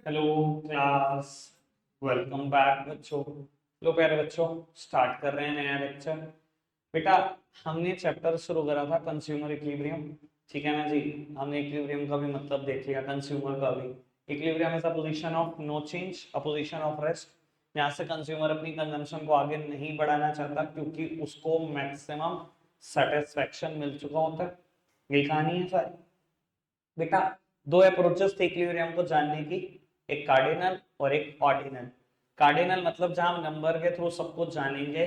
Hello class. Welcome back बच्चों। लो प्यारे बच्चों, स्टार्ट कर रहे हैं नया लेक्चर। बेटा, हमने चैप्टर शुरू करा था कंज्यूमर इक्विलिब्रियम। ठीक है ना जी। हमने इक्विलिब्रियम का भी मतलब देख लिया, कंज्यूमर का भी। Equilibrium is a position of no change, a position of rest. यहाँ से कंज्यूमर अपनी कंजम्पशन को आगे नहीं बढ़ाना चाहता क्योंकि उसको मैक्सिमम सेटिस्फेक्शन मिल चुका होता है। यही कहानी है सारी। बेटा, दो अप्रोचेस थे इक्विलिब्रियम को जानने की, एक कार्डिनल और एक ऑर्डिनल। कार्डिनल मतलब जहां हम नंबर के थ्रू सब कुछ जानेंगे,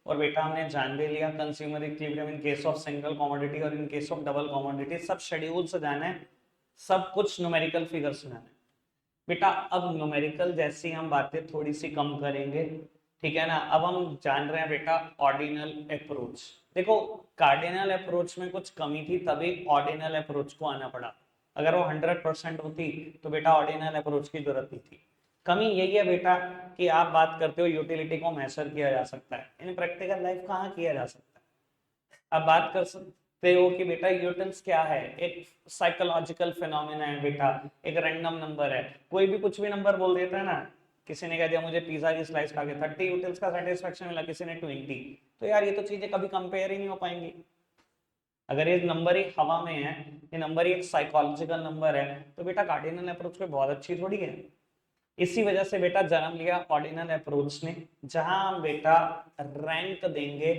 और बेटा हमने जान भी लिया consumer equilibrium in case of single commodity और in case of double commodity. सब शेड्यूल से जाना है, सब कुछ न्यूमेरिकल फिगर से जाना है। बेटा, अब न्यूमेरिकल जैसी हम बातें थोड़ी सी कम करेंगे। ठीक है ना। अब हम जान रहे हैं बेटा ऑर्डिनल अप्रोच। देखो, कार्डिनल अप्रोच में कुछ कमी थी, तभी ऑर्डिनल अप्रोच को आना पड़ा। अगर वो 100% होती तो बेटा ऑर्डिनल अप्रोच की जरूरत नहीं थी। कमी यही है बेटा कि आप बात करते हो यूटिलिटी को मेजर किया जा सकता है, इन प्रैक्टिकल लाइफ कहाँ किया जा सकता है। अब बात कर सकते हो कि बेटा यूटिल्स क्या है, एक साइकोलॉजिकल फिनोमेना है बेटा, एक रैंडम नंबर है। कोई भी कुछ भी नंबर बोल देता है ना। किसी ने कह दिया मुझे पिज्जा की स्लाइस खा के 30 यूटिल्स का सेटिस्फेक्शन मिला, किसी ने 20। तो यार ये तो चीजें कभी कंपेयर ही नहीं हो पाएंगी। अगर ये नंबर ही हवा में है, ये नंबर ही एक साइकोलॉजिकल नंबर है, तो बेटा कार्डिनल अप्रोच कोई बहुत अच्छी थोड़ी है। इसी वजह से बेटा जन्म लिया ऑर्डिनल अप्रोच ने, जहां हम बेटा रैंक देंगे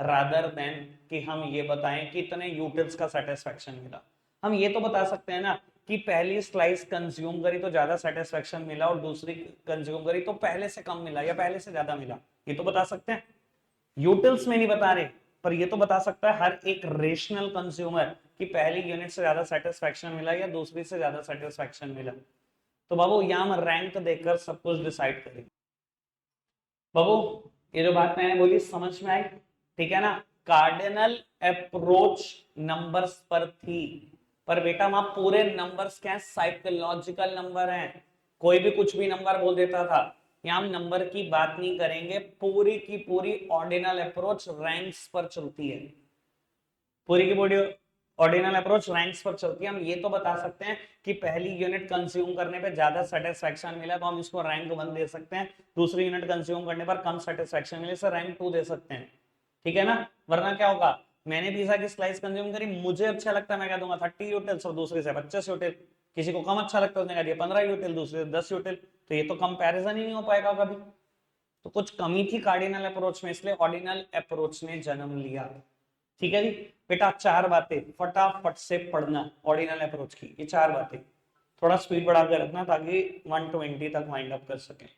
रादर देन कि हम ये बताएं कि इतने यूटिल्स का सेटिस्फेक्शन मिला। हम ये तो बता सकते हैं ना कि पहली स्लाइस कंज्यूम करी तो ज्यादा सेटिस्फेक्शन मिला और दूसरी कंज्यूम करी तो पहले से कम मिला या पहले से ज्यादा मिला। ये तो बता सकते हैं। यूटिल्स में नहीं बता रहे, पर ये तो बता सकता है हर एक रेशनल कंज्यूमर कि पहली यूनिट से ज्यादा सेटिस्फेक्शन मिला या दूसरी से ज्यादा सेटिस्फेक्शन मिला। तो बाबू यहाँ हम रैंक देकर सब कुछ डिसाइड करेंगे। बाबू, ये जो बात मैंने बोली समझ में आई? ठीक है ना। कार्डिनल अप्रोच नंबर्स पर थी, पर बेटा वहां पूरे नंबर्स क्या है, साइकोलॉजिकल नंबर हैं। कोई भी कुछ भी नंबर बोल देता था। यहां हम नंबर की बात नहीं करेंगे, पूरी की पूरी ऑर्डिनल अप्रोच रैंक्स पर चलती है। पूरी की पूरी ऑर्डिनल अप्रोच रैंक्स पर चलती है। हम ये तो बता सकते हैं कि पहली यूनिट कंज्यूम करने पे ज्यादा सेटिस्फेक्शन मिला तो हम इसको रैंक 1 दे सकते हैं, दूसरी यूनिट कंज्यूम करने पर कम सेटिस्फेक्शन मिले से रैंक 2 दे सकते हैं। ठीक है ना। वरना क्या होगा, मैंने पिज्जा की स्लाइस कंज्यूम करी, मुझे अच्छा लगता है, मैं कह दूंगा 30 यूटिल्स और दूसरे से 25 यूटिल। किसी को कम अच्छा लगता है, उसने कह दिया 15 यूटिल, दूसरे से 10 यूटिल। तो ये तो कंपैरिजन ही नहीं हो पाएगा कभी। तो कुछ कमी थी कार्डिनल अप्रोच में, इसलिए ऑर्डिनल अप्रोच ने जन्म लिया। ठीक है जी। बेटा, चार बातें फटाफट से पढ़ना ऑर्डिनल अप्रोच की, ये चार बातें। थोड़ा स्पीड बढ़ा के रखना ताकि 120 तक वाइंड अप कर सके।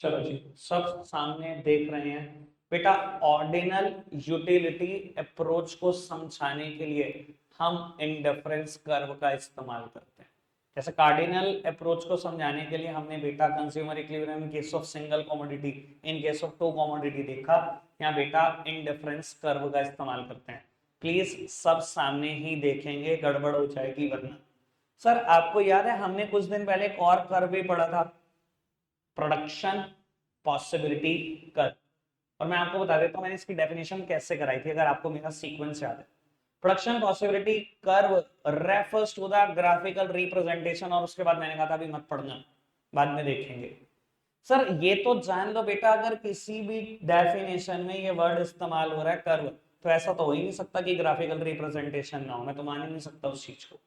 चलो जी, सब सामने देख रहे हैं। बेटा, ऑर्डिनल यूटिलिटी अप्रोच को समझाने के लिए हम इंडिफरेंस कर्व का इस्तेमाल करते हैं। जैसे कार्डिनल अप्रोच को समझाने के लिए हमने बेटा consumer equilibrium in case of single commodity, in case of two commodity देखा। यहाँ बेटा इंडिफरेंस कर्व का इस्तेमाल करते हैं। प्लीज सब सामने ही देखेंगे, गड़बड़ हो जाएगी वरना। सर, आपको याद है हमने कुछ दिन पहले एक और कर्व भी पढ़ा था, प्रोडक्शन पॉसिबिलिटी कर्व। और मैं आपको बता देता हूं मैंने इसकी डेफिनेशन कैसे कराई थी, अगर आपको मेरा सीक्वेंस याद है। Production possibility curve refers to the graphical representation, और उसके बाद मैंने कहा था अभी मत पढ़ना, बाद में देखेंगे। सर, ये तो जान लो बेटा, अगर किसी भी डेफिनेशन में ये वर्ड इस्तेमाल हो रहा है कर्व, तो ऐसा तो हो ही नहीं सकता कि ग्राफिकल रिप्रेजेंटेशन ना हो। मैं तो मान ही नहीं सकता उस चीज को।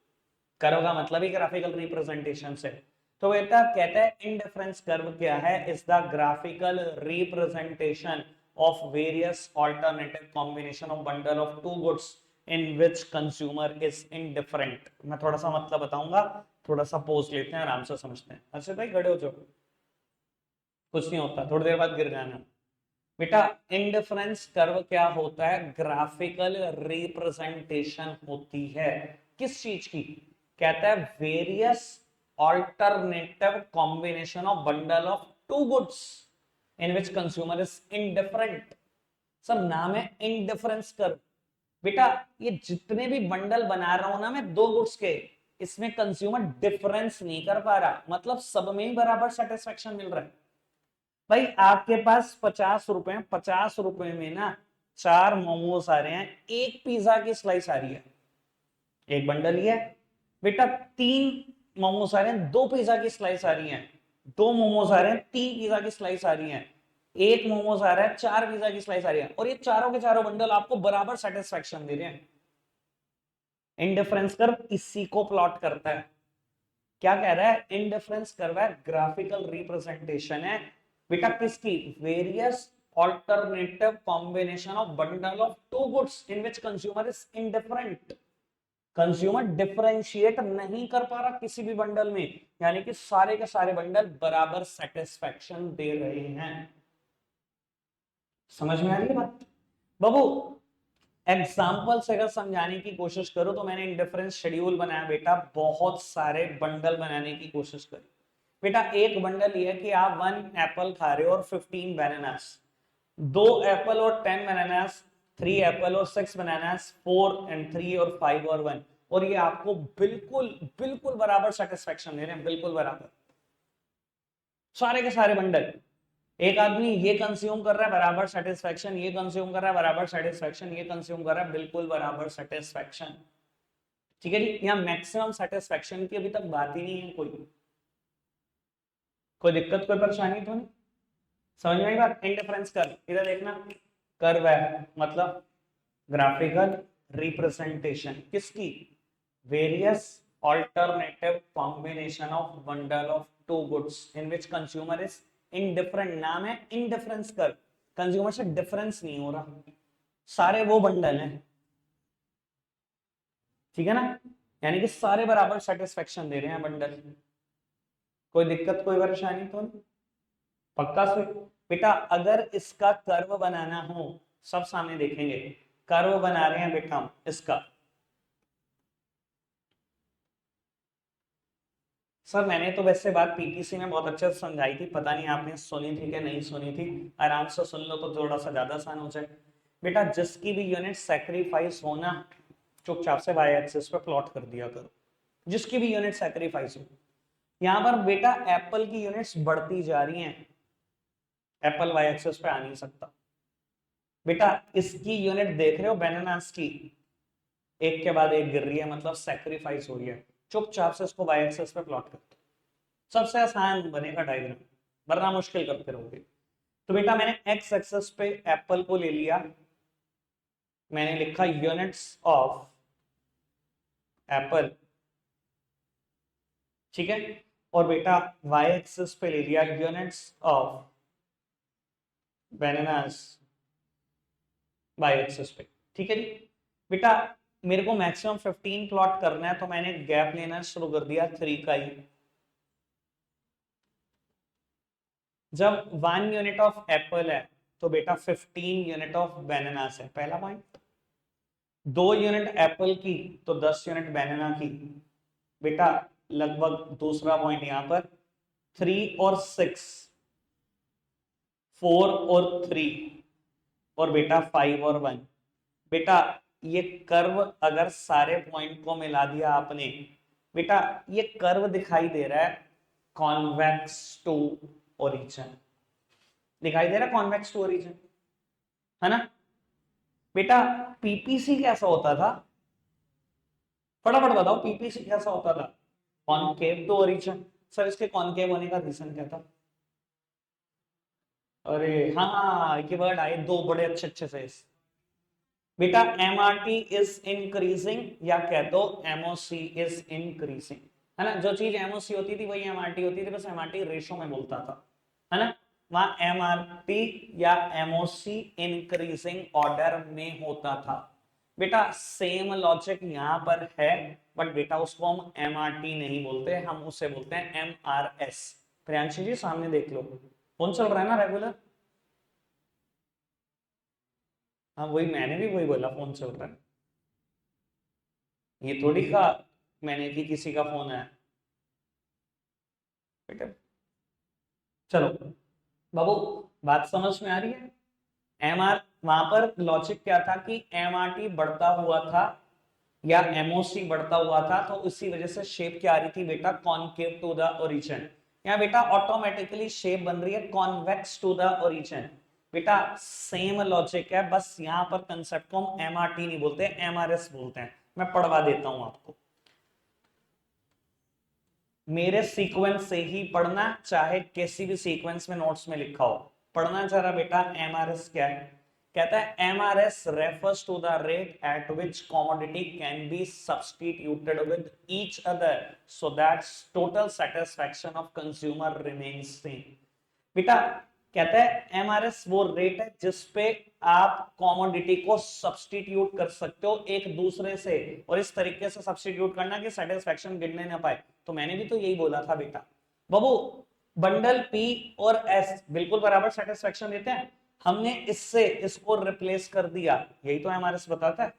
कर्व का मतलब ही ग्राफिकल रिप्रेजेंटेशन से। तो बेटा कहता है इंडिफरेंस कर्व क्या है, is the graphical representation of various alternative combination of bundle of two goods in which consumer is indifferent. मैं थोड़ा सा मतलब बताऊंगा, थोड़ा सा पोज लेते हैं, आराम से समझते हैं। अच्छा भाई, खड़े हो जाओ, कुछ नहीं होता, थोड़ी देर बाद गिर जाना। बेटा, इंडिफरेंस कर्व क्या होता है, ग्राफिकल रिप्रेजेंटेशन होती है किस चीज की, कहता है various alternative combination of bundle of two goods. In which consumer is indifferent. सब नाम है इनडिफरेंस कर्व। बेटा ये जितने भी बंडल बना रहा हूं ना मैं दो गुड्स के, इसमें कंज्यूमर डिफरेंस नहीं कर पा रहा, मतलब सब में ही बराबर सेटिस्फेक्शन मिल रहा है। भाई आपके पास 50 रुपए, 50 रुपए में ना 4 मोमोज आ रहे हैं, एक पिज्जा की स्लाइस आ रही है, एक बंडल ही है। बेटा 3 मोमोज आ रहे हैं, 2 पिज्जा की स्लाइस आ रही है, 2 मोमोज आ रहे हैं, 3 पिज्जा की स्लाइस आ रही है, एक मोमोज आ रहा है, 4 पिज्जा की स्लाइस आ रही है, और ये चारों के चारों बंडल आपको बराबर सेटिस्फेक्शन दे रहे हैं। इनडिफरेंस कर्व इसी को प्लॉट करता है। क्या कह रहा है? इनडिफरेंस कर्व है, ग्राफिकल रिप्रेजेंटेशन है बेटा किसकी? Various alternative combination of bundle of two goods in which consumer is indifferent. Consumer differentiate नहीं कर पा रहा किसी भी बंडल में, यानी कि सारे के सारे बंडल बराबर सेटिस्फेक्शन दे रहे हैं। समझ में आ रही है बात बाबू? एग्जाम्पल से अगर समझाने की कोशिश करो तो मैंने इंडिफरेंस शेड्यूल बनाया बेटा, बहुत सारे बंडल बनाने की कोशिश करी। बेटा एक बंडल ये है कि आप 1 एप्पल खा रहे हो और 15 बनानास, 2 एप्पल और 10 बनानास, 3 एप्पल और 6 बनानास, 4 and 3 और 5 और 1, और ये आपको बिल्कुल बिल्कुल बराबर सेटिस्फेक्शन दे रहे हैं, बिल्कुल बराबर सारे के सारे बंडल। एक आदमी ये कंज्यूम कर रहा है बराबर सेटिस्फेक्शन, ये कंज्यूम कर रहा है बराबर सेटिस्फेक्शन, ये कंज्यूम कर रहा है बिल्कुल बराबर सेटिस्फेक्शन। ठीक है जी, यहाँ मैक्सिमम सेटिस्फेक्शन की अभी तक बात ही नहीं है। कोई दिक्कत, कोई परेशानी तो नहीं? समझ में आई बात? इंडिफरेंस कर्व इधर देखना, कर्व है मतलब ग्राफिकल रिप्रेजेंटेशन किसकी? Various alternative combination of bundle of two goods in which consumer is indifferent. नाम है इनडिफरेंस कर्व, कंज्यूमर से डिफरेंस नहीं हो रहा, सारे वो बंडल हैं। ठीक है ना, यानी कि सारे बराबर सेटिस्फेक्शन दे रहे हैं बंडल। कोई दिक्कत, कोई परेशानी तो नहीं? पक्का से बेटा अगर इसका कर्व बनाना हो, सब सामने देखेंगे, कर्व बना रहे हैं बेटा हम इसका। सर मैंने तो वैसे बात पीपीसी में बहुत अच्छे से समझाई थी, पता नहीं आपने सुनी थी कि नहीं सुनी थी, आराम से सुन लो तो थोड़ा सा ज्यादा आसान हो जाए। बेटा जिसकी भी यूनिट सेक्रीफाइस होना, चुपचाप से वाई एक्सिस पे प्लॉट कर दिया करो, जिसकी भी यूनिट सेक्रीफाइस हो। यहां पर बेटा एप्पल की यूनिट्स बढ़ती जा रही हैं, एप्पल वाई एक्सिस पे आ नहीं सकता। बेटा इसकी यूनिट देख रहे हो बनानास की, एक के बाद एक गिर रही है, मतलब सेक्रीफाइस हो रही है। चुपचाप से इसको वाई एक्सिस पे प्लॉट कर दो, सबसे आसान बनेगा डायग्राम, वरना मुश्किल करते रहोगे। तो बेटा मैंने एक्स एक्सिस पे एप्पल को ले लिया, मैंने लिखा यूनिट्स ऑफ एप्पल, ठीक है, और बेटा वाई एक्सिस पे ले लिया units of bananas Y axis पे। ठीक है जी बेटा, मेरे को मैक्सिमम 15 प्लॉट करना है, तो मैंने गैप लेना शुरू कर दिया 3 का ही। जब 1 यूनिट ऑफ एप्पल है तो बेटा 15 यूनिट ऑफ बनानास है, पहला पॉइंट। 2 यूनिट एप्पल की तो 10 यूनिट बनाना की, बेटा लगभग दूसरा पॉइंट यहां पर 3 और 6, 4 और 3, और बेटा 5 और 1। बेटा ये कर्व अगर सारे पॉइंट को मिला दिया आपने, बेटा ये कर्व दिखाई दे रहा है कॉन्वेक्स टू ओरिजिन, दिखाई दे रहा है कॉन्वेक्स टू ओरिजिन, है ना? बेटा पीपीसी कैसा होता था, फटाफट बताओ, पीपीसी कैसा होता था? Concave to origin. सर इसके कॉनकेव होने का रीजन क्या था? अरे हाँ, ये वर्ड आए दो बड़े अच्छे अच्छे से। बेटा एमआरटी इज इंक्रीजिंग, या कह दो एमओसी इज इंक्रीजिंग, है ना? जो चीज एमओसी होती थी वही एमआरटी होती थी, बस एमआरटी रेशो में बोलता था, है ना? वहां एमआरटी या एमओसी इंक्रीजिंग ऑर्डर में होता था। बेटा सेम लॉजिक यहां पर है, बट बेटा उसको हम एमआरटी नहीं बोलते, हम उसे बोलते हैं एमआरएस। प्रियांशी जी सामने देख लो, फोन चल रहा है ना रेगुलर? हाँ वही, मैंने भी वही बोला, फोन चल रहा है, ये थोड़ी कहा मैंने कि किसी का फोन है बेटा। चलो बाबू, बात समझ में आ रही है? एमआर, वहां पर लॉजिक क्या था कि एमआरटी बढ़ता हुआ था या एमओसी बढ़ता हुआ था, तो इसी वजह से शेप क्या आ रही थी बेटा, कॉनकेव टू द ओरिजिन। यहाँ बेटा ऑटोमेटिकली शेप बन रही है कॉन्वेक्स टू द ओरिजिन। बेटा सेम लॉजिक है, बस यहाँ पर कंसेप्ट को हम एमआरटी नहीं बोलते, एमआरएस बोलते हैं। मैं पढ़वा देता हूं आपको, मेरे सीक्वेंस से ही पढ़ना, चाहे किसी भी सीक्वेंस में नोट्स में लिखा हो, पढ़ना जरा बेटा। एमआरएस क्या है? कहता है MRS refers to the rate at which commodity can be substituted with each other so that total satisfaction of consumer remains same. बेटा कहता है एमआरएस वो रेट है जिसपे आप कमोडिटी को सब्स्टिट्यूट कर सकते हो एक दूसरे से, और इस तरीके से सब्स्टिट्यूट करना कि सेटिस्फैक्शन गिरने ना पाए। तो मैंने भी तो यही बोला था बेटा बाबू, बंडल पी और एस बिल्कुल बराबर सेटिस्फैक्शन देते हैं, हमने इससे इसको रिप्लेस कर दिया, यही तो एमआरएस बताता है।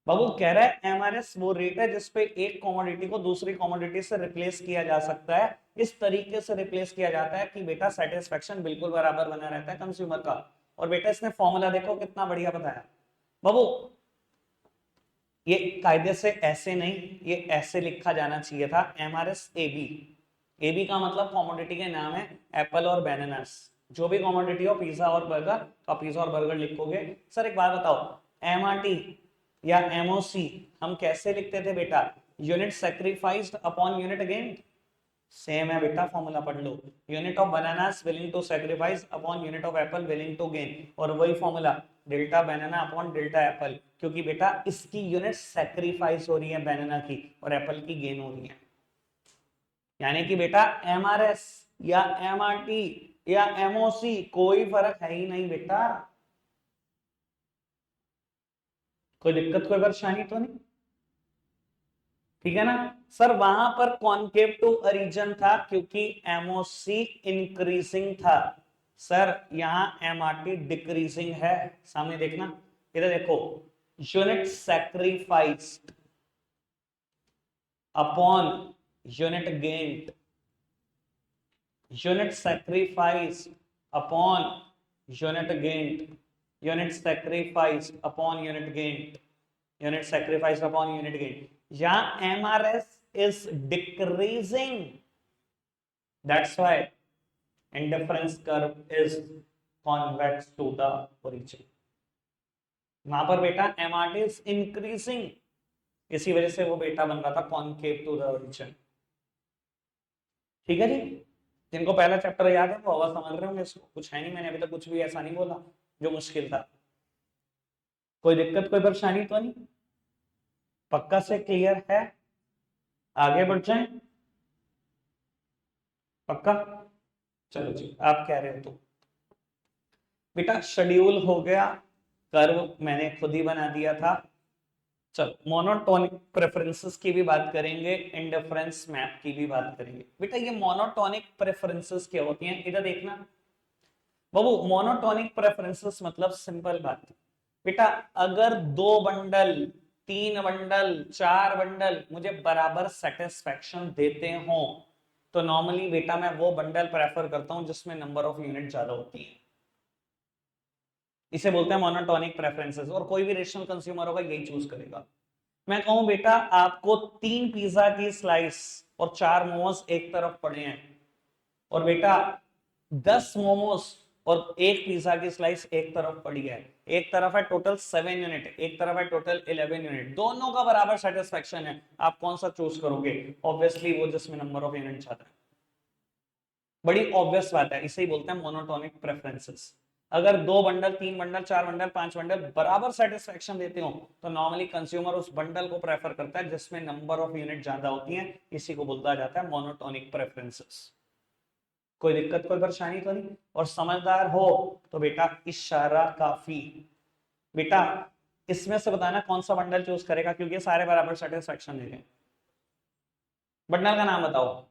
बाबू कह रहा है एमआरएस वो रेट है जिसपे एक कमोडिटी को दूसरी कमोडिटी से रिप्लेस किया जा सकता है, इस तरीके से रिप्लेस किया जाता है कि बेटा सेटिस्फैक्शन बिल्कुल बराबर बना रहता है कंज्यूमर का। और बेटा इसने फॉर्मूला देखो कितना बढ़िया बताया बाबू, ये कायदे से ऐसे नहीं, ये ऐसे लिखा जाना चाहिए था, एमआरएस एबी। एबी का मतलब कमोडिटी के नाम है एप्पल और बनानास, जो भी कमोडिटी हो, पिज्जा और बर्गर, तो आप पिज्जा और बर्गर लिखोगे। सर एक बात बताओ, एमआरटी या एमओसी हम कैसे लिखते थे बेटा? Unit sacrificed upon unit gain. Same है बेटा, फॉर्मूला पढ़ लो, unit of bananas willing to sacrifice upon unit of apple willing to gain, और वही formula delta banana upon delta apple, क्योंकि बेटा इसकी यूनिट सेक्रीफाइस हो रही है बनाना की, और एप्पल की गेन हो रही है। यानी कि बेटा एमआरएस या एमआरटी या एमओसी कोई फर्क है ही नहीं बेटा, कोई दिक्कत कोई परेशानी तो नहीं, ठीक है ना? सर वहां पर कॉनकेव टू ओरिजिन था क्योंकि एमओसी इंक्रीजिंग था, सर यहां एमआरटी डिक्रीजिंग है। सामने देखना, इधर देखो, unit sacrificed upon unit gained, unit sacrificed upon unit gained, unit sacrificed upon unit gained, unit sacrificed upon unit gain. यहाँ MRS is decreasing, that's why indifference curve is convex to the origin. वहां पर बेटा MRT is increasing, इसी वजह से वो बेटा बन रहा था कॉनकेव टू द ओरिजिन। ठीक है जी, जिनको पहला चैप्टर याद है वो आवाज समझ रहे होंगे इसको, कुछ है नहीं, मैंने अभी तक कुछ भी ऐसा नहीं बोला जो मुश्किल था। कोई दिक्कत कोई परेशानी तो नहीं, पक्का से क्लियर है? आगे बढ़ जाएं, पक्का? चलो जी, आप कह रहे हो तो बेटा शेड्यूल हो गया, कर्व मैंने खुद ही बना दिया था। चलो मोनोटोनिक प्रेफरेंसेस की भी बात करेंगे, इंडिफरेंस मैप की भी बात करेंगे। बेटा ये मोनोटोनिक प्रेफरेंसेस क्या होती हैं, इधर देखना बाबू। मोनोटोनिक प्रेफरेंसेस मतलब सिंपल बात बेटा, अगर दो बंडल, तीन बंडल, चार बंडल मुझे बराबर सेटिस्फैक्शन देते हो, तो नॉर्मली बेटा मैं वो बंडल प्रेफर करता हूं जिसमें नंबर ऑफ यूनिट ज्यादा होती है, इसे बोलते हैं मोनोटोनिक प्रेफरेंसेस। और कोई भी रेशनल कंज्यूमर होगा यही चूज करेगा। मैं कहूं बेटा आपको 3 पिज्जा की स्लाइस और 4 मोमोज एक तरफ पड़े हैं, और बेटा 10 मोमोज और एक पिज्जा की स्लाइस एक तरफ पड़ी है, एक तरफ है टोटल 7 यूनिट, एक तरफ है टोटल 11 यूनिट, दोनों का बराबर सेटिस्फैक्शन है, आप कौन सा चूज करोगे? ऑब्वियसली वो जिसमें नंबर ऑफ यूनिट ज्यादा है। बड़ी ऑब्वियस बात है, इसे ही बोलते हैं मोनोटोनिक प्रेफरेंसेस। अगर दो बंडल, तीन बंडल, चार बंडल, पांच बंडल बराबर सेटिस्फैक्शन देते हो, तो नॉर्मली कंज्यूमर उस बंडल को प्रेफर करता है जिसमें नंबर ऑफ यूनिट ज्यादा होती है, इसी को बोलता जाता है मोनोटोनिक प्रेफरेंसेस। कोई दिक्कत कोई परेशानी तो नहीं? और समझदार हो तो बेटा इशारा काफी। बेटा इसमें से बताना कौन सा बंडल चूज करेगा, क्योंकि सारे बराबर सेटिस्फैक्शन दे रहे हैं। बंडल का नाम बताओ,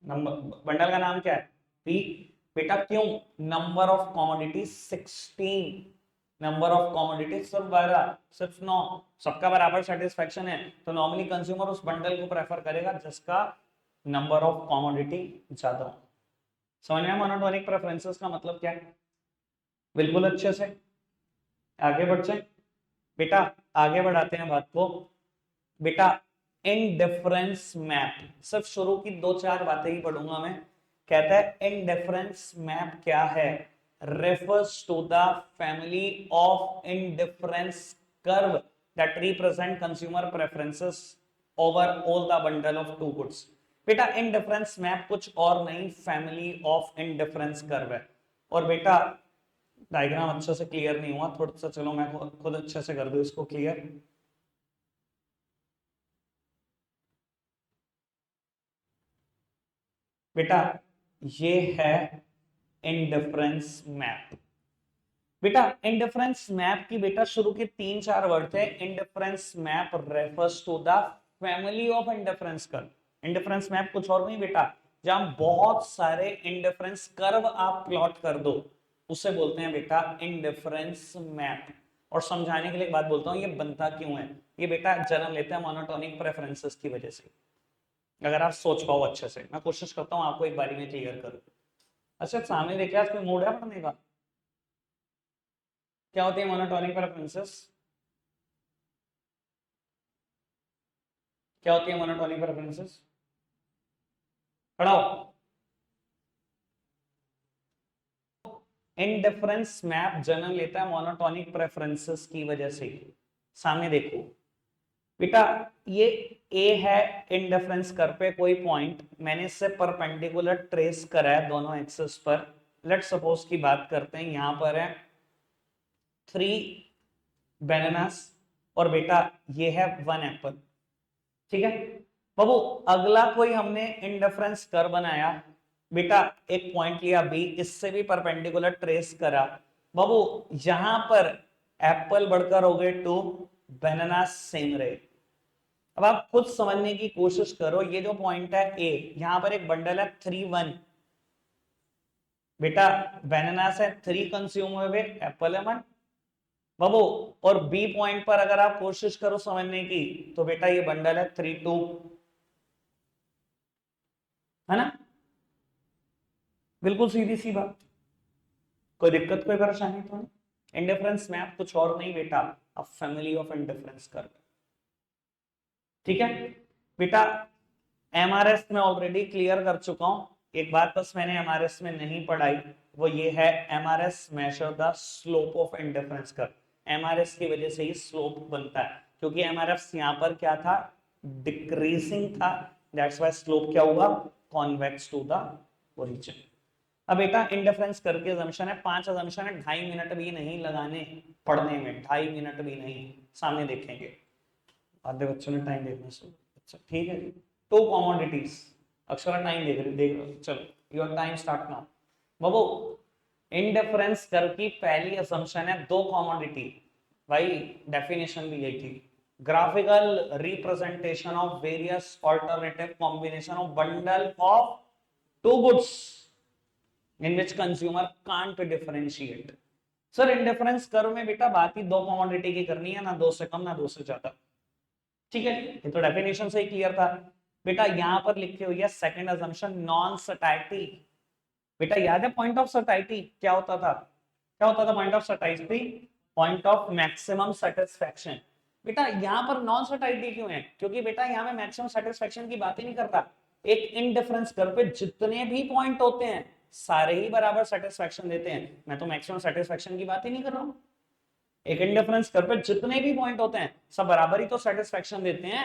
नंबर बंडल का नाम क्या है? पी। बेटा क्यों? Number of commodity 16, number of commodity सिर्फ 12, सिर्फ 9, सबका बराबर सेटिस्फैक्शन है, तो नॉर्मली कंज्यूमर उस बंडल को प्रेफर करेगा जिसका नंबर ऑफ कॉमोडिटी ज्यादा हो। समझ में आया मोनोटोनिक प्रेफरेंसेस का मतलब क्या है? बिल्कुल अच्छे से आगे बढ़ जाए बेटा, आगे बढ़ाते हैं बात को बेटा। इंडिफरेंस मैप, सिर्फ शुरू की दो चार बातें ही पढ़ूंगा मैं। कहता है इंडिफरेंस मैप क्या है? Refers to the family of indifference curve that represent consumer preferences over all the bundle of two goods. बेटा इंडिफरेंस मैप कुछ और नहीं, फैमिली ऑफ इंडिफरेंस कर्व है। और बेटा डायग्राम अच्छे से क्लियर नहीं हुआ थोड़ा सा, चलो मैं खुद अच्छे से कर दूं इसको क्लियर। बेटा ये है इंडिफरेंस मैप। बेटा इंडिफरेंस मैप की बेटा शुरू के तीन चार वर्ड थे। Indifference map refers to the family of indifference curve. Indifference map कुछ और नहीं बेटा, जहां बहुत सारे इंडिफरेंस कर्व आप प्लॉट कर दो उसे बोलते हैं बेटा इंडिफरेंस मैप। और समझाने के लिए एक बात बोलता हूं, ये बनता क्यों है? ये बेटा जन्म लेते हैं मोनोटोनिक प्रेफरेंसेस की वजह से। अगर आप सोच पाओ अच्छे से, मैं कोशिश करता हूँ आपको एक बारी में क्लियर करूँ। अच्छा सामने देखिए, आज कोई मूड है पढ़ने का? क्या होती है मोनोटोनिक प्रेफरेंसेस? क्या होती है मोनोटोनिक प्रेफरेंसेस? पढ़ाओ। इंडिफरेंस मैप जन्म लेता है मोनोटोनिक प्रेफरेंसेस की वजह से। सामने देखो बेटा, ये ए है इंडिफरेंस कर पे कोई पॉइंट, मैंने इससे परपेंडिकुलर ट्रेस करा है दोनों एक्सिस पर। लेट सपोज की बात करते हैं, यहां पर है 3 बनानास और बेटा ये है 1 एप्पल। ठीक है बाबू, अगला कोई हमने इंडिफरेंस कर बनाया बेटा, एक पॉइंट लिया बी, इससे भी परपेंडिकुलर ट्रेस करा बाबू, यहां पर एप्पल बढ़कर हो गए 2, बनाना सेम रहे। अब आप खुद समझने की कोशिश करो, ये जो पॉइंट है ए, यहां पर एक बंडल है 3 1 बेटा, बनाना है 3 कंज्यूम हुए, एप्पल है 1 बाबू। और बी पॉइंट पर अगर आप कोशिश करो समझने की तो बेटा ये बंडल है 3 2, है ना? बिल्कुल सीधी सी बात, कोई दिक्कत कोई परेशानी तो नहीं। इंडिफरेंस मैप कुछ और नहीं बेटा, अब फैमिली ऑफ इंडिफरेंस कर। ठीक है बेटा, एमआरएस में ऑलरेडी क्लियर कर चुका हूं। एक बात बस मैंने एमआरएस में नहीं पढ़ाई, वो ये है MRS measure the slope of indifference कर। एमआरएस की वजह से ही स्लोप बनता है, क्योंकि एमआरएस यहां पर क्या था, डिक्रीजिंग था, दैट्स व्हाई स्लोप क्या हुआ, कॉन्वेक्स टू द ओरिजिन। अब बेटा इंडिफरेंस करके अजम्पशन है, 5 अजम्पशन है, 2.5 मिनट भी नहीं लगाने पढ़ने में, 2.5 मिनट भी नहीं, सामने देखेंगे। आधे बच्चों ने टाइम देखना शुरू, अच्छा ठीक है जी। 2 कमोडिटीज, अक्षरा टाइम देख रहे हो, चलो your time start now. Babu indifference कर की पहली असम्पशन है 2 कमोडिटी, भाई डेफिनेशन भी यही थी, graphical representation of various alternative combination of bundle of two goods in which consumer can't differentiate। Sir indifference curve में बेटा बात ही 2 कमोडिटी की करनी है, ना 2 से कम ना 2 से ज्यादा। ठीक है, ये तो डेफिनेशन से ही क्लियर था। बेटा यहां पर लिखी हुई है सेकंड अजम्पशन, नॉन सटाइटी। बेटा याद है पॉइंट ऑफ सटाइटी क्या होता था? क्या होता था point of satiety? Point of maximum satisfaction. बेटा यहां पर नॉन सटाइटी क्यों है? क्योंकि बेटा यहां मैं मैक्सिमम सेटिस्फेक्शन की बात ही नहीं करता। एक इनडिफरेंस कर्व पे जितने भी पॉइंट होते हैं सारे ही बराबर सेटिस्फेक्शन देते हैं, मैं तो मैक्सिमम सेटिस्फेक्शन की बात ही नहीं कर रहा हूं। एक इंडिफरेंस कर्व पे जितने भी पॉइंट होते हैं सब बराबर ही तो सेटिस्फेक्शन देते हैं।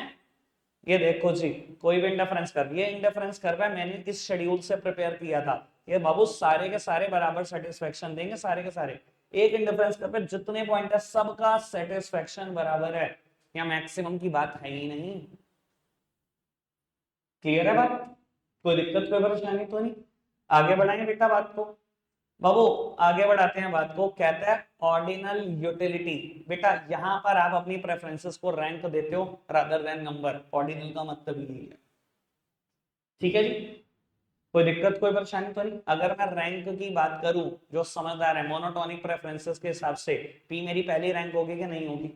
ये देखो जी, कोई भी इंडिफरेंस कर्व, ये इंडिफरेंस कर्व है, मैंने इस शेड्यूल से प्रिपेयर किया था, ये बाबू सारे के सारे बराबर सेटिस्फेक्शन देंगे, सारे के सारे। एक इंडिफरेंस कर्व पे जितने पॉइंट है सबका सेटिस्फेक्शन बराबर है, या मैक्सिमम की बात है ही नहीं। क्लियर है बात? कोई दिक्कत कोई परेशानी तो नहीं? आगे बढ़ाएंगे बेटा बात को। बाबू आगे बढ़ाते हैं बात को, कहता है ऑर्डिनल यूटिलिटी। बेटा यहां पर आप अपनी प्रेफरेंसेस को रैंक देते हो रादर देन नंबर, ऑर्डिनल का मतलब यही है। ठीक है जी, कोई दिक्कत कोई परेशानी तो नहीं? अगर मैं रैंक की बात करूं, जो समझदार है मोनोटोनिक प्रेफरेंसेस के हिसाब से, पी मेरी पहली रैंक होगी कि नहीं होगी?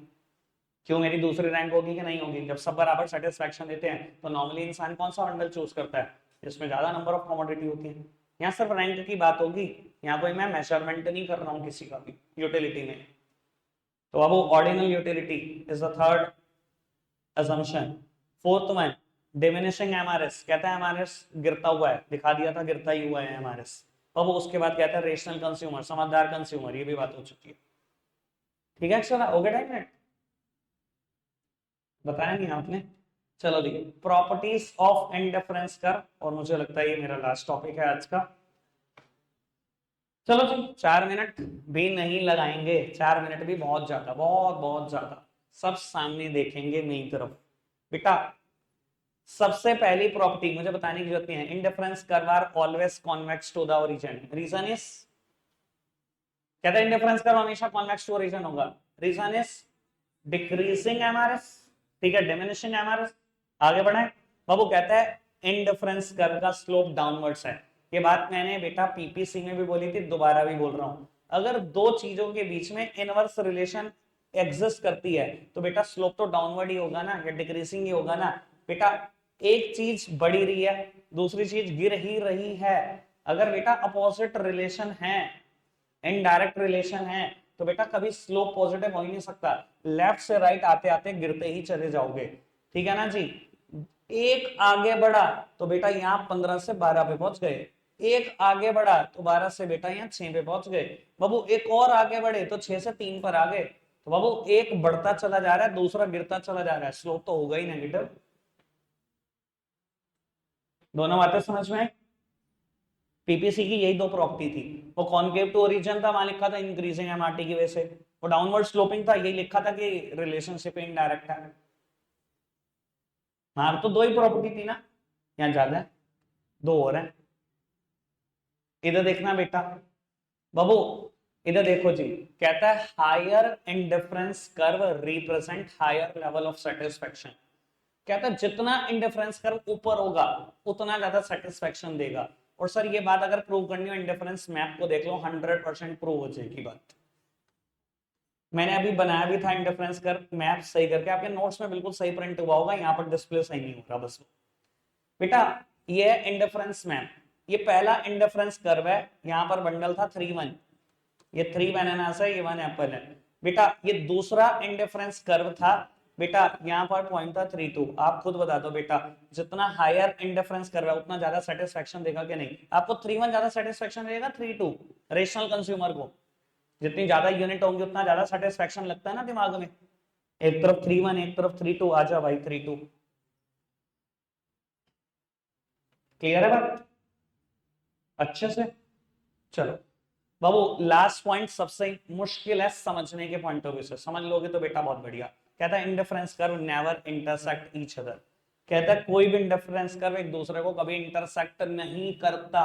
क्यों मेरी दूसरी रैंक होगी कि नहीं होगी? जब सब बराबर सेटिस्फेक्शन देते हैं तो नॉर्मली इंसान कौन सा बंडल चूज करता है जिसमें ज्यादा नंबर ऑफ कमोडिटी होती है? यहाँ सिर्फ रैंक की बात होगी, यहाँ कोई मैं मेजरमेंट नहीं कर रहा हूँ किसी का भी यूटिलिटी में। तो अब वो ordinal utility is the third assumption। Fourth one diminishing MRS, कहता है एमआरएस गिरता हुआ है, दिखा दिया था गिरता ही हुआ है एमआरएस। अब उसके बाद कहता है रेशनल कंज्यूमर, समझदार कंज्यूमर, ये भी बात हो चुकी है। ठीक है चलो हो गया टाइम मिनट, बताया नहीं आपने। चलो देखिए प्रॉपर्टीज ऑफ इंडिफरेंस कर, और मुझे लगता है ये मेरा लास्ट टॉपिक है आज का। चलो जी 4 मिनट भी नहीं लगाएंगे, 4 मिनट भी बहुत ज्यादा, बहुत बहुत ज्यादा, सब सामने देखेंगे मेरी तरफ। बेटा सबसे पहली प्रॉपर्टी मुझे बताने की जरूरत नहीं है, indifference curve are always convex to the origin. Reason is, कहता है इंडिफरेंस कर्व हमेशा कॉन्वेक्स टू ओरिजिन होगा। रीजन इज डिक्रीजिंग एमआरएस, ठीक है, डिमिनिशिंग एमआरएस। आगे बढ़ाएं बाबू, कहता है इंडिफरेंस कर्व का स्लोप डाउनवर्ड्स है। ये बात मैंने बेटा पीपीसी में भी बोली थी, दोबारा भी बोल रहा हूं, अगर दो चीजों के बीच में इनवर्स रिलेशन एग्जिस्ट करती है तो बेटा स्लोप तो डाउनवर्ड ही होगा ना, या डिक्रीजिंग ही होगा ना। बेटा एक चीज बढ़ रही है, दूसरी चीज गिर ही रही है। अगर बेटा अपोजिट रिलेशन है, इनडायरेक्ट रिलेशन है, तो बेटा कभी स्लोप पॉजिटिव हो ही नहीं सकता। लेफ्ट से राइट आते आते गिरते ही चले जाओगे, ठीक है ना जी। एक आगे बढ़ा तो बेटा यहाँ 15 से 12 पे पहुंच गए, एक आगे बढ़ा तो 12 से बेटा यहाँ 6 पे पहुंच गए। बाबू एक और आगे बढ़े तो 6 से 3 पर आ गए। तो बाबू एक बढ़ता चला जा रहा है, दूसरा गिरता चला जा रहा है, स्लोप तो होगा ही नेगेटिव। दोनों बातें समझ में? पीपीसी की यही दो प्रॉपर्टी थी, वो कॉनकेव टू ओरिजिन था, वहां लिखा था इंक्रीजिंग एमआरटी की वजह से, वो डाउनवर्ड स्लोपिंग था, यही लिखा था कि रिलेशनशिप इनडायरेक्ट है। हाँ तो दो ही प्रॉपर्टी थी ना, यहाँ ज्यादा है, दो और है। इधर देखना बेटा बाबू, इधर देखो जी, कहता है higher indifference curve represent higher level of satisfaction. कहता है जितना इंडिफरेंस कर्व ऊपर होगा उतना ज्यादा सेटिस्फेक्शन देगा। और सर ये बात अगर प्रूव करनी हो इंडिफरेंस मैप को देख लो, 100% प्रूव हो जाएगी बात। मैंने अभी बनाया भी था इंडिफरेंस कर्व मैप सही करके, आपके नोट्स में बिल्कुल सही प्रिंट हुआ होगा, यहाँ पर डिस्प्ले सही नहीं हो रहा बस। बेटा ये है इंडिफरेंस मैप, ये पहला इंडिफरेंस कर्व है, यहाँ पर बंडल था 3 1, ये 3 बनानास है, ये 1 एप्पल है। बेटा ये दूसरा इंडिफरेंस कर्व था, बेटा यहाँ पर पॉइंट था 3 2। आप खुद बता दो बेटा जितना हायर इंडिफरेंस कर्व है उतना ज्यादा सेटिस्फेक्शन देगा कि नहीं? आपको 3 1 ज्यादा सेटिस्फेक्शन देगा 3 2 रेशनल कंज्यूमर को? जितनी ज्यादा यूनिट होंगी उतना ज्यादा सेटिस्फेक्शन लगता है ना दिमाग में। एक तरफ 3 1 एक तरफ 3 2, आ जा भाई 3 2। क्लियर है बात अच्छे से? चलो बाबू लास्ट पॉइंट सबसे मुश्किल है समझने के पॉइंट ऑफ व्यू से, समझ लोगे तो बेटा बहुत बढ़िया। कहता है indifference curve never intersect each other. कहता है कोई भी इंडिफरेंस कर्व एक दूसरे को कभी इंटरसेक्ट नहीं करता।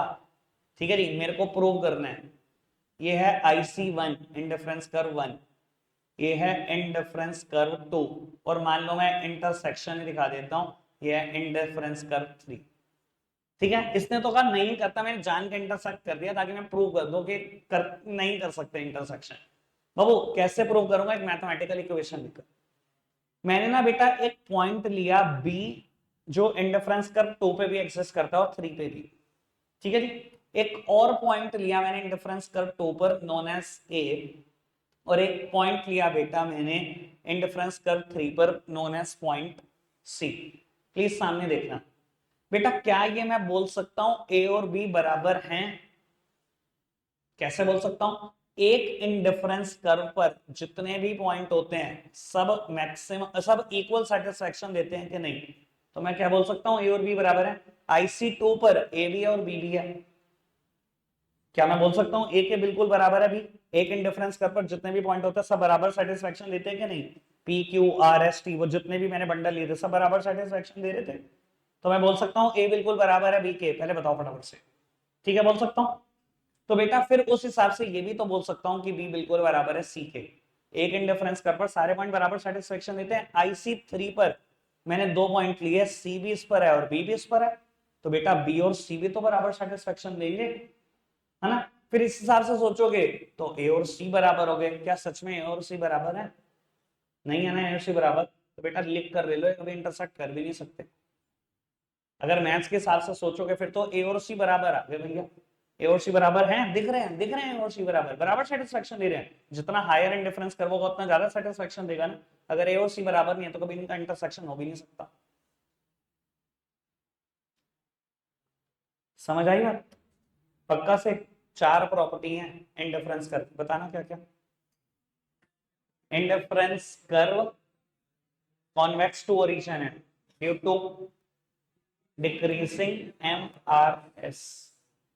ठीक है जी, मेरे को प्रूव करना है। ये है IC1 इंडिफरेंस कर्व 1, ये है इंडिफरेंस कर्व 2, और मान लो मैं इंटरसेक्शन दिखा देता हूं, ये है इंडिफरेंस कर्व 3। ठीक है, इसने तो कहा नहीं करता, मैंने जान के इंटरसेक्ट कर दिया ताकि मैं प्रूव कर दूं कि नहीं कर सकते इंटरसेक्शन। बाबू कैसे प्रूव करूंगा? एक मैथमेटिकल इक्वेशन लिखकर। मैंने ना बेटा एक पॉइंट लिया बी जो इंडिफरेंस कर्व 2 पे भी एग्जिस्ट करता है और 3 पे भी, ठीक है जी। एक और पॉइंट लिया मैंने इंडिफरेंस कर्व 2 पर नोन एज ए, और एक पॉइंट लिया बेटा मैंने इंडिफरेंस कर्व 3 पर known as point C. Please सामने देखना बेटा, क्या ये मैं बोल सकता हूं ए और बी बराबर हैं? कैसे बोल सकता हूं? एक इंडिफरेंस कर्व पर जितने भी पॉइंट होते हैं सब मैक्सिमम, सब इक्वल सेटिस्फेक्शन देते हैं कि नहीं? तो मैं क्या बोल सकता हूं? ए और बी बराबर है। IC2 पर ए भी है और बी भी है, क्या मैं बोल सकता हूं ए के बिल्कुल बराबर है बी? एक इंडिफरेंस कर्व पर जितने भी पॉइंट होते हैं सब बराबर सेटिस्फेक्शन देते हैं कि नहीं? PQRST वो जितने भी मैंने बंडल लिए थे सब बराबर सेटिस्फेक्शन दे रहे थे। तो मैं बोल सकता हूं ए बिल्कुल बराबर है बी के। पहले बताओ फटाफट से, ठीक है बोल सकता हूं? तो बेटा फिर उस हिसाब से ये भी तो बोल सकता हूं कि बी बिल्कुल बराबर है सी के। एक इंडिफरेंस कर्व पर सारे पॉइंट बराबर सेटिस्फेक्शन देते हैं। IC3 पर मैंने 2 पॉइंट लिए, सी भी इस पर है और बी भी इस पर है, तो बेटा बी और सी भी तो बराबर सेटिस्फेक्शन देंगे, है ना? फिर इस हिसाब से सोचोगे तो ए और सी बराबर हो गए। क्या सच में ए और सी बराबर है? नहीं है ना ए और सी बराबर, तो बेटा लिख कर ले लो, कभी इंटरसेक्ट कर भी नहीं सकते। अगर मैथ्स के हिसाब से सोचोगे फिर तो ए और सी बराबर आ गए भैया। ए और सी बराबर है, दिख रहे हैं ए और सी बराबर बराबर सेटिस्फेक्शन दे रहे हैं। जितना हायर इंडिफरेंस कर्व होगा उतना ज्यादा सेटिस्फेक्शन देगा ना। अगर ए और सी बराबर नहीं है तो कभी इनका इंटरसेक्शन हो भी नहीं सकता। समझ आई बात? पक्का से 4 प्रॉपर्टी है इंडिफरेंस कर्व, बताना क्या क्या। Indifference curve convex to origin है ड्यू टू डिक्रीजिंग MRS।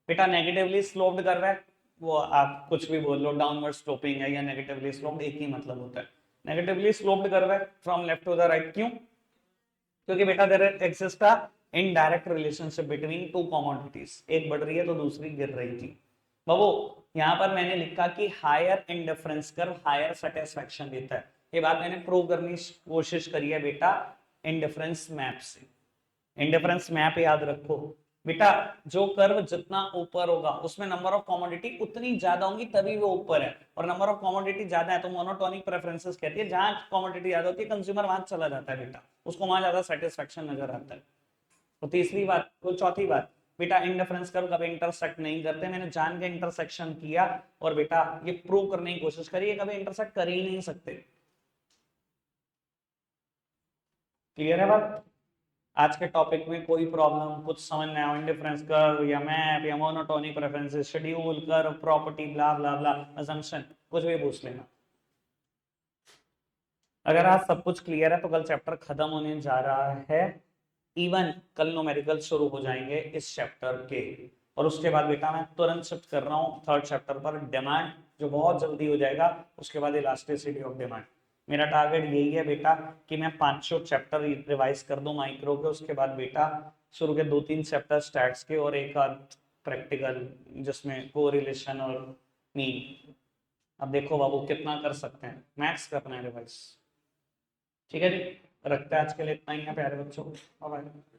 बेटा नेगेटिवली स्लोप्ड कर्व है, वो आप कुछ भी बोल लो, डाउनवर्ड स्लोपिंग है या नेगेटिवली स्लोप्ड, एक ही मतलब होता है। नेगेटिवली स्लोप्ड कर्व है from left to the right, क्यों? क्योंकि बेटा there exist a indirect relationship between two commodities, एक बढ़ रही है तो दूसरी गिर रही थी। बाबू यहां पर मैंने लिखा कि higher indifference curve higher satisfaction देता है, ये बात मैंने प्रूव करने की कोशिश करी है बेटा इंडिफरेंस मैप से। इंडिफरेंस मैप याद रखो बेटा, जो कर्व जितना ऊपर होगा उसमें नंबर ऑफ कमोडिटी उतनी ज्यादा होंगी तभी वो ऊपर है, और नंबर ऑफ कमोडिटी ज्यादा है तो मोनोटोनिक प्रेफरेंसेस कहती है, जहां कमोडिटी ज्यादा होती है कंज्यूमर वहां चला जाता है बेटा, उसको वहां ज्यादा सेटिस्फेक्शन नजर आता है। तो तीसरी बात, तो चौथी बात बेटा, इंडिफरेंस कर्व कभी इंटरसेक्ट नहीं करते, मैंने जान के इंटरसेक्शन किया और बेटा ये प्रूव करने की कोशिश करी है, कभी इंटरसेक्ट कर ही नहीं सकते। क्लियर है बात? आज के टॉपिक में कोई प्रॉब्लम कुछ समझ में आया, इंडिफरेंस कर्व या मैप या monotonic preferences, schedule curve, property, blah blah blah, assumption, कुछ भी पूछ लेना। अगर आज सब कुछ क्लियर है तो कल चैप्टर खत्म होने जा रहा है, इवन कल न्यूमेरिकल शुरू हो जाएंगे इस चैप्टर के। और उसके बाद बेटा मैं तुरंत शिफ्ट कर रहा हूँ थर्ड चैप्टर पर, डिमांड, जो बहुत जल्दी हो जाएगा। उसके बाद इलास्टिसिटी ऑफ डिमांड। मेरा टारगेट यही है बेटा कि मैं 500 चैप्टर रिवाइज कर दूं माइक्रो के, उसके बाद बेटा शुरू के 2-3 चैप्टर स्टैट्स के और एक आध प्रैक्टिकल जिसमें कोरिलेशन और मीन। अब देखो बाबू कितना कर सकते हैं, मैथ्स करना है रिवाइज। ठीक है जी, रखते हैं आज के लिए इतना ही है प्यारे बच्चों, बाय बाय।